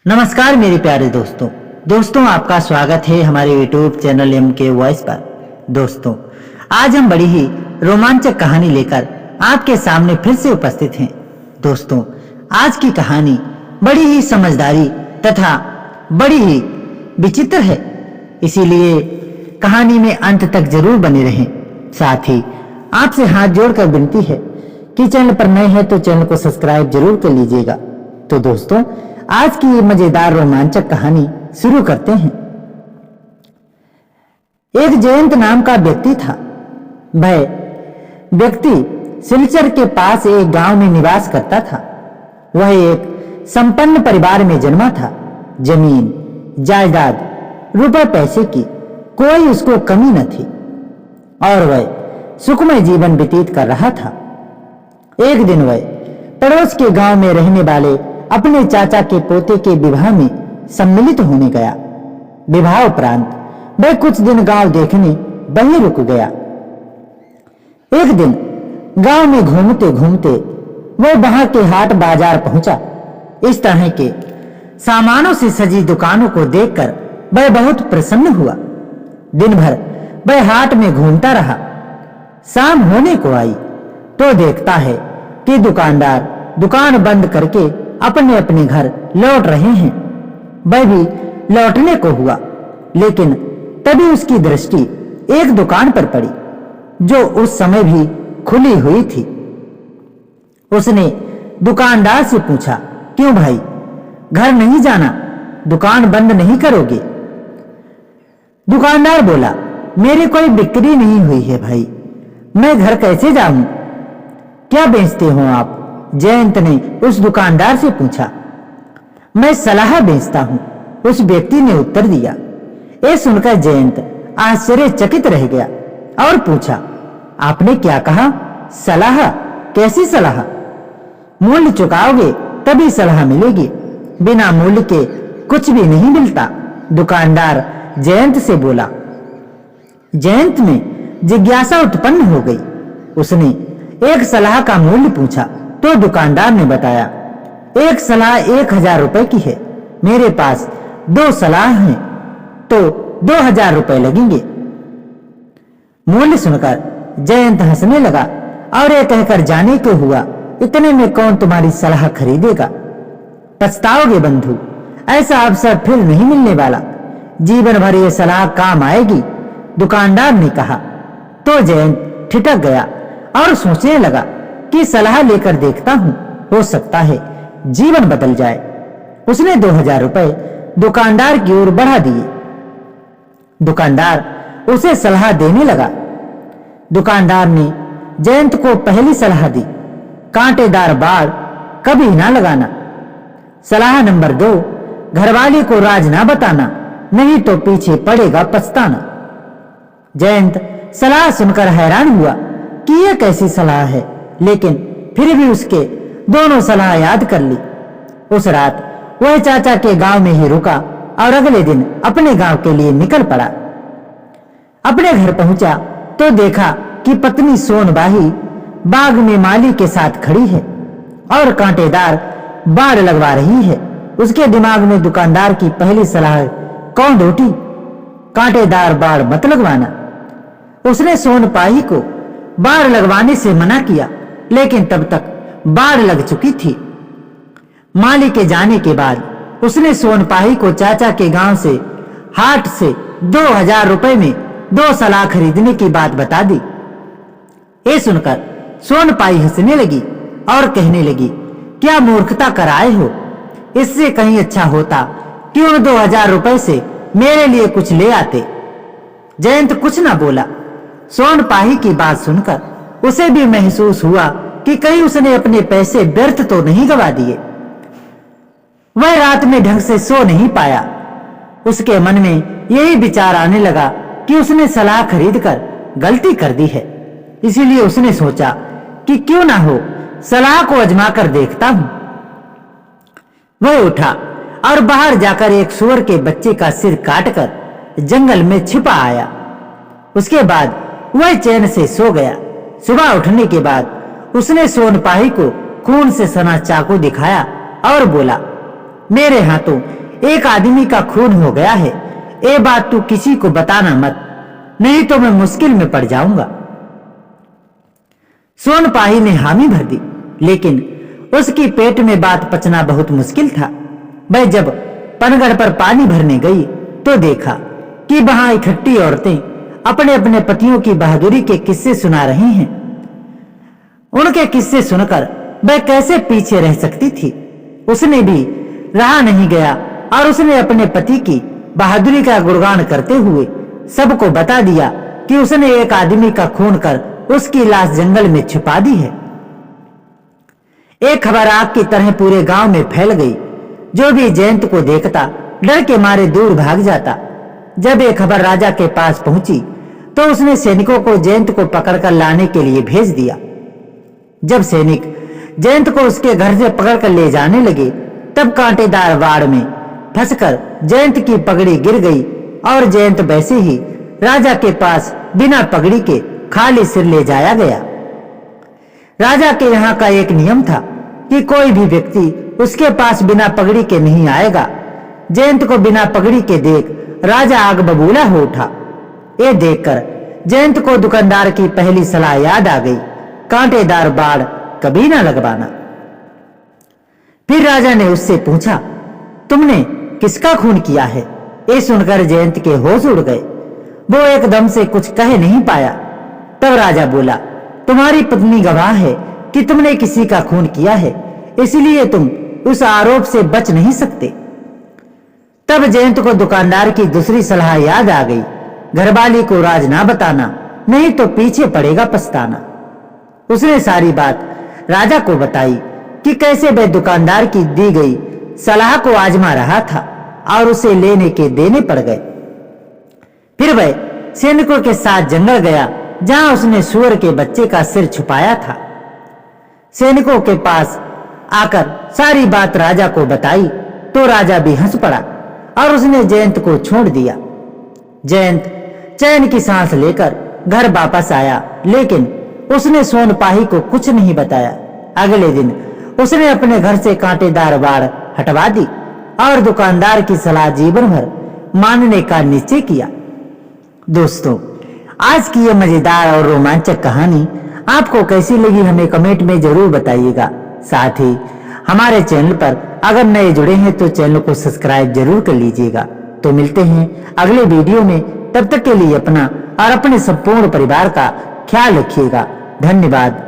नमस्कार मेरे प्यारे दोस्तों आपका स्वागत है हमारे YouTube चैनल MK वॉइस पर। दोस्तों, आज हम बड़ी ही रोमांचक कहानी लेकर आपके सामने फिर से उपस्थित हैं। दोस्तों, आज की कहानी बड़ी ही समझदारी तथा बड़ी ही विचित्र है, इसीलिए कहानी में अंत तक जरूर बने रहें। साथ ही आपसे हाथ जोड़कर विनती है कि चैनल पर नए हैं तो चैनल को सब्सक्राइब जरूर कर लीजिएगा। तो दोस्तों, आज की ये मजेदार रोमांचक कहानी शुरू करते हैं। एक जयंत नाम का व्यक्ति था। वह व्यक्ति सिलचर के पास एक गांव में निवास करता था। वह एक संपन्न परिवार में जन्मा था। जमीन, जायदाद, रुपए पैसे की कोई उसको कमी न थी और वह सुखमय जीवन व्यतीत कर रहा था। एक दिन वह पड़ोस के गांव में रहने वाले अपने चाचा के पोते के विवाह में सम्मिलित होने गया। विवाह उपरांत वह कुछ दिन गांव देखने वहीं रुक गया। एक दिन गांव में घूमते घूमते वह वहां के हाट बाजार पहुंचा। इस तरह के सामानों से सजी दुकानों को देखकर वह बहुत प्रसन्न हुआ। दिन भर वह हाट में घूमता रहा। शाम होने को आई तो देखता है कि दुकानदार दुकान बंद करके अपने अपने घर लौट रहे हैं। वह भी लौटने को हुआ, लेकिन तभी उसकी दृष्टि एक दुकान पर पड़ी जो उस समय भी खुली हुई थी। उसने दुकानदार से पूछा, क्यों भाई, घर नहीं जाना? दुकान बंद नहीं करोगे? दुकानदार बोला, मेरी कोई बिक्री नहीं हुई है भाई, मैं घर कैसे जाऊं? क्या बेचते हो आप? जयंत ने उस दुकानदार से पूछा। मैं सलाह बेचता हूं, उस व्यक्ति ने उत्तर दिया। ये सुनकर जयंत आश्चर्यचकित रह गया और पूछा, आपने क्या कहा? सलाह? कैसी सलाह? मूल्य चुकाओगे तभी सलाह मिलेगी, बिना मूल्य के कुछ भी नहीं मिलता, दुकानदार जयंत से बोला। जयंत में जिज्ञासा उत्पन्न हो गई। उसने एक सलाह का मूल्य पूछा तो दुकानदार ने बताया, एक सलाह 1000 रुपए की है, मेरे पास 2 सलाह हैं तो 2000 रुपए लगेंगे। मूल्य सुनकर जयंत हंसने लगा और ये कहकर जाने को हुआ, इतने में कौन तुम्हारी सलाह खरीदेगा? पछताओगे बंधु, ऐसा अवसर फिर नहीं मिलने वाला, जीवन भर ये सलाह काम आएगी, दुकानदार ने कहा। तो जयंत ठिठक गया और सोचने लगा कि सलाह लेकर देखता हूं, हो सकता है जीवन बदल जाए। उसने 2000 रुपए दुकानदार की ओर बढ़ा दिए। दुकानदार उसे सलाह देने लगा। दुकानदार ने जयंत को पहली सलाह दी, कांटेदार बाड़ कभी ना लगाना। सलाह नंबर 2, घरवाली को राज ना बताना, नहीं तो पीछे पड़ेगा पछताना। जयंत सलाह सुनकर हैरान हुआ कि यह कैसी सलाह है, लेकिन फिर भी उसके दोनों सलाह याद कर ली। उस रात वह चाचा के गांव में ही रुका और अगले दिन अपने गांव के लिए निकल पड़ा। अपने घर पहुंचा तो देखा कि पत्नी सोनबाई बाग में माली के साथ खड़ी है और कांटेदार बाड़ लगवा रही है। उसके दिमाग में दुकानदार की पहली सलाह कौन रोटी, कांटेदार बाड़ मत लगवाना। उसने सोनपाही को बाड़ लगवाने से मना किया, लेकिन तब तक बाढ़ लग चुकी थी। माली के जाने के बाद उसने सोनपाही को चाचा के गांव से हाट से 2000 रुपए में 2 सलाह खरीदने की बात बता दी। ये सुनकर सोनपाही हंसने लगी और कहने लगी, क्या मूर्खता कर आए हो? इससे कहीं अच्छा होता कि उन 2000 रुपए से मेरे लिए कुछ ले आते। जयंत कुछ ना बोला। सोनपाही की बात सुनकर उसे भी महसूस हुआ कि कहीं उसने अपने पैसे व्यर्थ तो नहीं गवा दिए। वह रात में ढंग से सो नहीं पाया। उसके मन में यही विचार आने लगा कि उसने सलाह खरीदकर गलती कर दी है, इसीलिए उसने सोचा कि क्यों ना हो सलाह को आजमा कर देखता हूं। वह उठा और बाहर जाकर एक सुअर के बच्चे का सिर काटकर जंगल में छिपा आया। उसके बाद वह चैन से सो गया। सुबह उठने के बाद उसने सोनपाही को खून से सना चाकू दिखाया और बोला, मेरे हाथों एक आदमी का खून हो गया है। ये बात तू किसी को बताना मत, नहीं तो मैं मुश्किल में पड़ जाऊंगा। सोनपाही ने हामी भर दी, लेकिन उसकी पेट में बात पचना बहुत मुश्किल था। वह जब पनगढ़ पर पानी भरने गई तो देखा कि वहां इकट्ठी औरतें अपने अपने पतियों की बहादुरी के किस्से सुना रही हैं। उनके किस्से सुनकर वह कैसे पीछे रह सकती थी। उसने भी रहा नहीं गया और उसने अपने पति की बहादुरी का गुणगान करते हुए सबको बता दिया कि उसने एक आदमी का खून कर उसकी लाश जंगल में छुपा दी है। एक खबर आग की तरह पूरे गांव में फैल गई। जो भी जयंत को देखता डर के मारे दूर भाग जाता। जब ये खबर राजा के पास पहुंची तो उसने सैनिकों को जयंत को पकड़कर लाने के लिए भेज दिया। जब सैनिक जयंत को उसके घर से पकड़कर ले जाने लगे तब कांटेदार वाड़ में फंसकर जयंत की पगड़ी गिर गई और जयंत वैसे ही राजा के पास बिना पगड़ी के खाली सिर ले जाया गया। राजा के यहाँ का एक नियम था कि कोई भी व्यक्ति उसके पास बिना पगड़ी के नहीं आएगा। जयंत को बिना पगड़ी के देख राजा आग बबूला हो उठा। ये देखकर जयंत को दुकानदार की पहली सलाह याद आ गई, कांटेदार बाड़ कभी ना लगवाना। फिर राजा ने उससे पूछा, तुमने किसका खून किया है? ये सुनकर जयंत के होश उड़ गए। वो एकदम से कुछ कह नहीं पाया। तब राजा बोला, तुम्हारी पत्नी गवाह है कि तुमने किसी का खून किया है, इसलिए तुम उस आरोप से बच नहीं सकते। तब जयंत को दुकानदार की दूसरी सलाह याद आ गई, घरवाली को राज ना बताना, नहीं तो पीछे पड़ेगा पछताना। उसने सारी बात राजा को बताई कि कैसे वह दुकानदार की दी गई सलाह को आजमा रहा था और उसे लेने के देने पड़ गए। फिर वह सैनिकों के साथ जंगल गया जहां उसने सूअर के बच्चे का सिर छुपाया था। सैनिकों के पास आकर सारी बात राजा को बताई तो राजा भी हंस पड़ा और उसने जयंत को छोड़ दिया। जयंत चैन की सांस लेकर घर वापस आया, लेकिन उसने सोनपाही को कुछ नहीं बताया। अगले दिन उसने अपने घर से कांटेदार बाड़ हटवा दी और दुकानदार की सलाह जीवन भर मानने का निश्चय किया। दोस्तों, आज की यह मजेदार और रोमांचक कहानी आपको कैसी लगी हमें कमेंट में जरूर बताइएगा। साथ ही हमारे चैनल पर अगर नए जुड़े हैं तो चैनल को सब्सक्राइब जरूर कर लीजिएगा। तो मिलते हैं अगले वीडियो में, तब तक के लिए अपना और अपने संपूर्ण परिवार का ख्याल रखिएगा। धन्यवाद।